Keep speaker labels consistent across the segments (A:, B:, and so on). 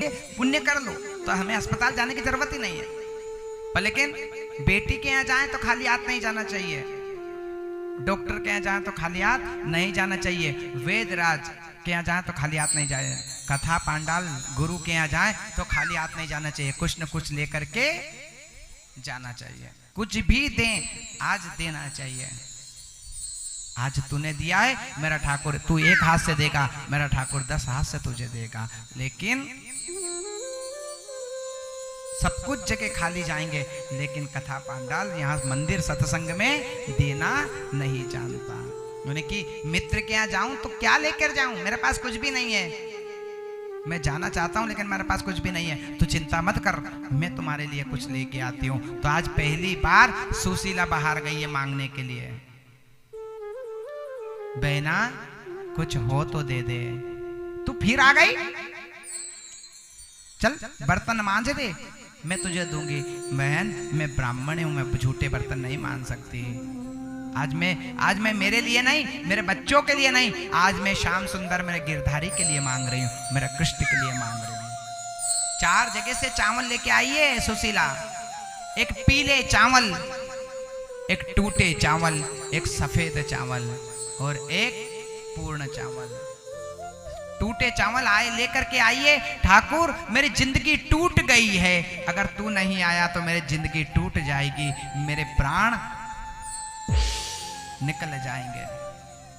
A: इसलिए पुण्य कर लो तो हमें अस्पताल जाने की जरूरत ही नहीं है। पर लेकिन बेटी के यहाँ जाए तो खाली हाथ नहीं जाना चाहिए, डॉक्टर के यहाँ जाए तो खाली हाथ नहीं जाना चाहिए, वेदराज के यहाँ जाए तो खाली हाथ नहीं जाए, कथा पांडाल गुरु के यहाँ जाए तो खाली हाथ नहीं जाना चाहिए, कुछ न कुछ लेकर के जाना चाहिए। कुछ भी दें आज देना चाहिए। आज तूने दिया है मेरा ठाकुर, तू एक हाथ से देगा, मेरा ठाकुर 10 हाथ से तुझे देगा। लेकिन सब कुछ जगह खाली जाएंगे, लेकिन कथा पांडाल यहाँ मंदिर सत्संग में देना नहीं जानता। उन्होंने कि मित्र के यहाँ जाऊं तो क्या लेकर जाऊं, मेरे पास कुछ भी नहीं है, मैं जाना चाहता हूं लेकिन मेरे पास कुछ भी नहीं है, तू चिंता मत कर, मैं तुम्हारे लिए कुछ लेके आती हूं। तो आज पहली बार सुशीला बाहर गई है मांगने के लिए, बहना कुछ हो तो दे दे। तू फिर आ गई, चल बर्तन मांझ दे, मैं तुझे दूंगी। बहन मैं ब्राह्मण हूं, मैं झूठे बर्तन नहीं मान सकती। आज मैं मेरे लिए नहीं, मेरे बच्चों के लिए नहीं, आज मैं श्याम सुंदर मेरे गिरधारी के लिए मांग रही हूँ, मेरे कृष्ण के लिए मांग रही हूँ। 4 जगह से चावल लेके आई है सुशीला, एक पीले चावल, एक टूटे चावल, एक सफेद चावल और एक पूर्ण चावल। टूटे चावल आए लेकर के आइए, ठाकुर मेरी जिंदगी टूट गई है, अगर तू नहीं आया तो मेरी जिंदगी टूट जाएगी, मेरे प्राण निकल जाएंगे।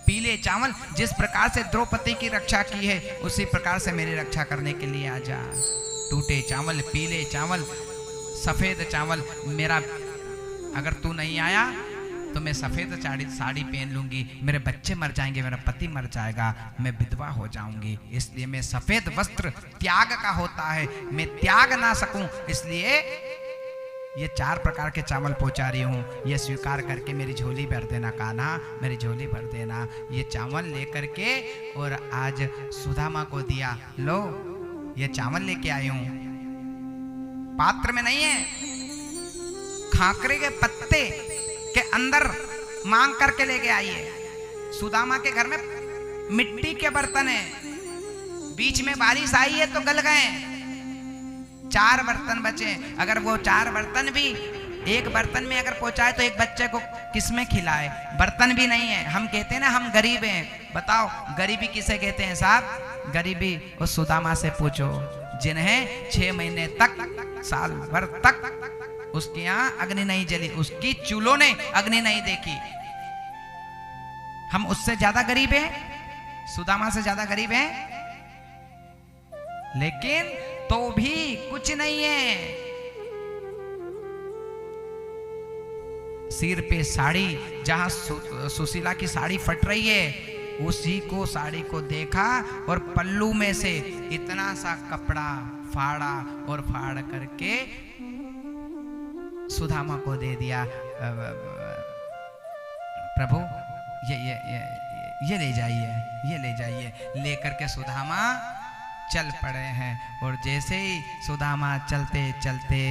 A: पीले चावल, जिस प्रकार से द्रौपदी की रक्षा की है उसी प्रकार से मेरी रक्षा करने के लिए आजा। टूटे चावल, पीले चावल, सफेद चावल, मेरा अगर तू नहीं आया तो मैं सफेद साड़ी पहन लूंगी, मेरे बच्चे मर जाएंगे, मेरा पति मर जाएगा, मैं विधवा हो जाऊंगी। इसलिए मैं सफेद वस्त्र त्याग का होता है, मैं त्याग ना सकूं, इसलिए ये 4 प्रकार के चावल पहुंचा रही हूं, ये स्वीकार करके मेरी झोली भर देना कान्हा, मेरी झोली भर देना। ये चावल लेकर के और आज सुदामा को दिया, लो ये चावल लेके आई हूं, पात्र में नहीं है, खाकरे के पत्ते के अंदर मांग करके लेके आई है। सुदामा के घर में मिट्टी के बर्तन है, बीच में बारिश आई है तो गल गए, 4 बर्तन बचे। अगर वो 4 बर्तन भी एक बर्तन में अगर पहुंचाए तो एक बच्चे को किसमें खिलाए, बर्तन भी नहीं है। हम कहते हैं ना हम गरीब हैं, बताओ गरीबी किसे कहते हैं साहब? गरीबी उस सुदामा से पूछो जिन्हें 6 महीने तक, साल भर तक उसके यहाँ अग्नि नहीं जली, उसकी चूल्हों ने अग्नि नहीं देखी। हम उससे ज्यादा गरीब हैं, सुदामा से ज्यादा गरीब हैं, लेकिन तो भी कुछ नहीं है। सिर पे साड़ी, जहां सुशीला की साड़ी फट रही है उसी को साड़ी को देखा और पल्लू में से इतना सा कपड़ा फाड़ा और फाड़ करके सुदामा को दे दिया। प्रभु ये ले जाइए, ये ले जाइए। लेकर के सुदामा चल पड़े हैं और जैसे ही सुदामा चलते चलते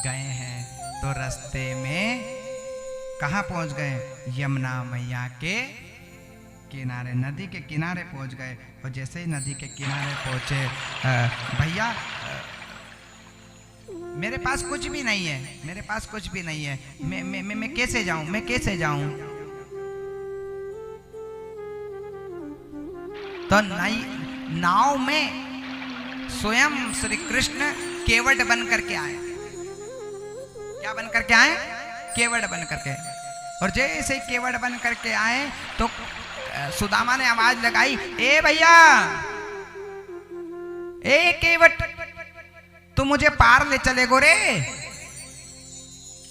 A: गए हैं तो रास्ते में कहाँ पहुंच गए? यमुना मैया के किनारे, नदी के किनारे पहुंच गए। और जैसे ही नदी के किनारे पहुंचे, भैया मेरे पास कुछ भी नहीं है, मेरे पास कुछ भी नहीं है, मैं कैसे जाऊं, मैं कैसे जाऊं? तो नाव में स्वयं श्री कृष्ण केवट बन करके आए। क्या बन करके आए? केवट बन करके। और जैसे ही केवट बन करके आए तो सुदामा ने आवाज लगाई, ए भैया, ए केवट, तू मुझे पार ले चलेगो रे,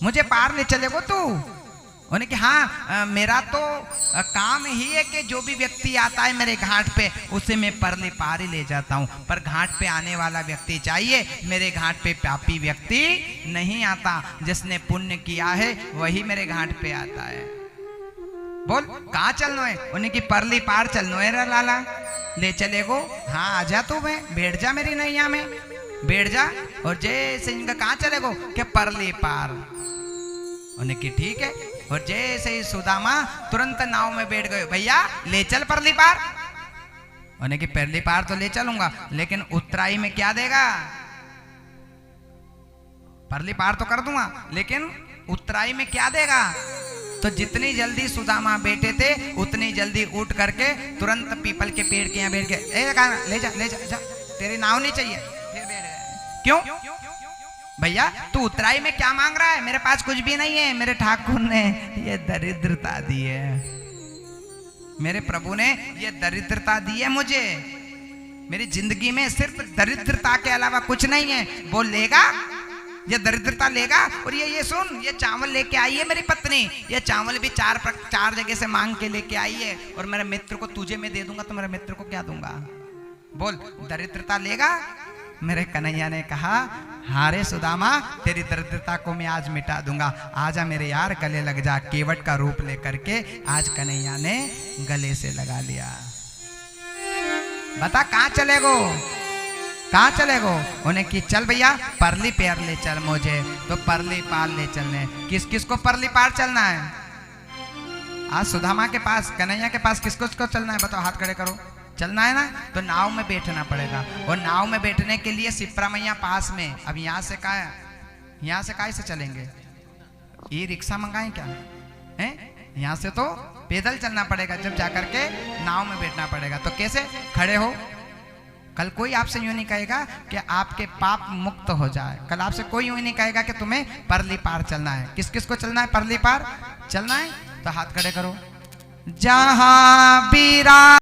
A: मुझे पार ले चलेगो तू? उन्होंने कि हाँ, मेरा तो काम ही है कि जो भी व्यक्ति आता है मेरे घाट पे उसे मैं परले पार ही ले जाता हूँ, पर घाट पे आने वाला व्यक्ति चाहिए, मेरे घाट पे पापी व्यक्ति नहीं आता, जिसने पुण्य किया है वही मेरे घाट पे आता है। बोल कहाँ चलना है? उन्हें कि परली पार चलना है रे लाला, ले चलेगो? हाँ आजा तू, मैं बैठ जा मेरी नैया में, बैठ जा। और जैसे इनका कहाँ चलेगो? के परली पार। उन्हें कि ठीक है। और जैसे ही सुदामा तुरंत नाव में बैठ गए, भैया ले चल परली पार। उन्हें कि पहली पार तो ले चलूंगा, लेकिन उतराई में क्या देगा? परली पार तो कर दूंगा, लेकिन उतराई में क्या देगा? तो जितनी जल्दी सुदामा बैठे थे उतनी जल्दी उठ करके तुरंत पीपल के पेड़ के यहाँ बैठ के ले जा, तेरी नाव नहीं चाहिए। फिर बैठ गए। क्यों भैया, तू उतराई में क्या मांग रहा है? मेरे पास कुछ भी नहीं है, मेरे ठाकुर ने ये दरिद्रता दी है, मेरे प्रभु ने ये दरिद्रता दी है मुझे, मेरी जिंदगी में सिर्फ दरिद्रता के अलावा कुछ नहीं है। वो लेगा, ये दरिद्रता लेगा। और ये सुन, ये चावल लेके आई है मेरी पत्नी, ये चावल भी चार जगह से मांग के लेके आई है, और मेरे मित्र को तुझे मैं दे दूंगा, तो मेरे मित्र को क्या दूंगा? बोल, दरिद्रता लेगा? मेरे कन्हैया ने कहा, हाँ रे सुदामा, तेरी दरिद्रता को मैं आज मिटा दूंगा, आजा मेरे यार गले लग जा। केवट का रूप लेकर के आज कन्हैया ने गले से लगा लिया। बता कहाँ चलेगो, कहाँ चलेगो? उन्हें कि चल भैया परली पैर ले चल मुझे, तो परली पार ले चलने। किस किस को परली पार चलना है? आज सुदामा के पास, कन्हैया के पास किसको किसको चलना है? बताओ, हाथ खड़े करो। चलना है ना, तो नाव में बैठना पड़ेगा, और नाव में बैठने के लिए सिप्रा मैया पास में। अब यहाँ से काय से चलेंगे? ये रिक्शा मंगाएं क्या है? यहाँ से तो पैदल चलना पड़ेगा, जब जाकर के नाव में बैठना पड़ेगा। तो कैसे? खड़े हो। कल कोई आपसे यूं नहीं कहेगा कि आपके पाप मुक्त हो जाए, कल आपसे कोई यूं नहीं कहेगा कि तुम्हें परली पार चलना है। किस किस को चलना है? परली पार चलना है, तो हाथ खड़े करो। जहां बीरा